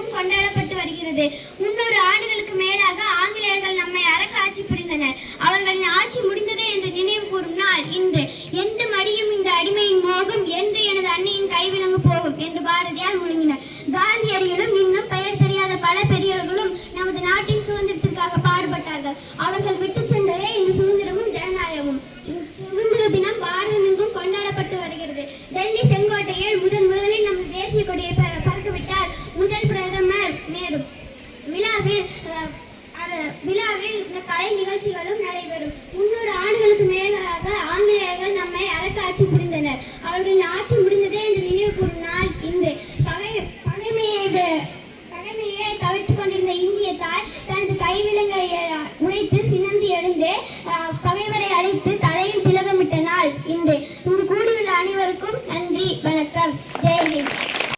ஆண்டுகளுக்கும் கொண்டாடப்பட்டு வருகிறது. 300 ஆண்டுகளுக்கு மேலாக ஆங்கிலேயர்கள் நம்மை அரசாட்சி புரிந்தனர். அவர்களின் ஆட்சி முடிந்ததே என்று நினைவு கூறும் நாள் இன்று. என்று மடியும் இந்த அடிமையின் மோகம் என்று எனது அன்னையின் கைவிலங்கு போகும் என்று பாரதியார் முழங்கினார். காந்தியடிகளும் இன்னும் பெயர் தெரியாத பல பெரியவர்களும் நமது நாட்டின் சுதந்திரத்திற்காக பாடுபட்டார்கள். அவர்கள் விட்டு சென்றதே இந்த சுதந்திரமும் ஜனநாயகமும். சுதந்திர தினம் பாரதம் எங்கும் கொண்டாடப்பட்டு வருகிறது. டெல்லி செங்கோட்டையில் முதலில் நமது தேசிய கொடியை பறக்கவிட்டார் முதல் பிரதமர் நேரு. விழாவில் கலை நிகழ்ச்சிகளும் நடைபெறும். 300 ஆண்டுகளுக்கு மேலாக ஆங்கிலேயர்கள் நம்மை அரசாட்சி புரிந்தனர். அவர்களின் ஆட்சி முடிந்ததே என்று நினைவு கூறும் நாள் இன்று. பகைமையை தவிர்த்துக் கொண்டிருந்த இந்திய தாய் தனது கைவிலங்கை உடைத்து சினந்து எழுந்து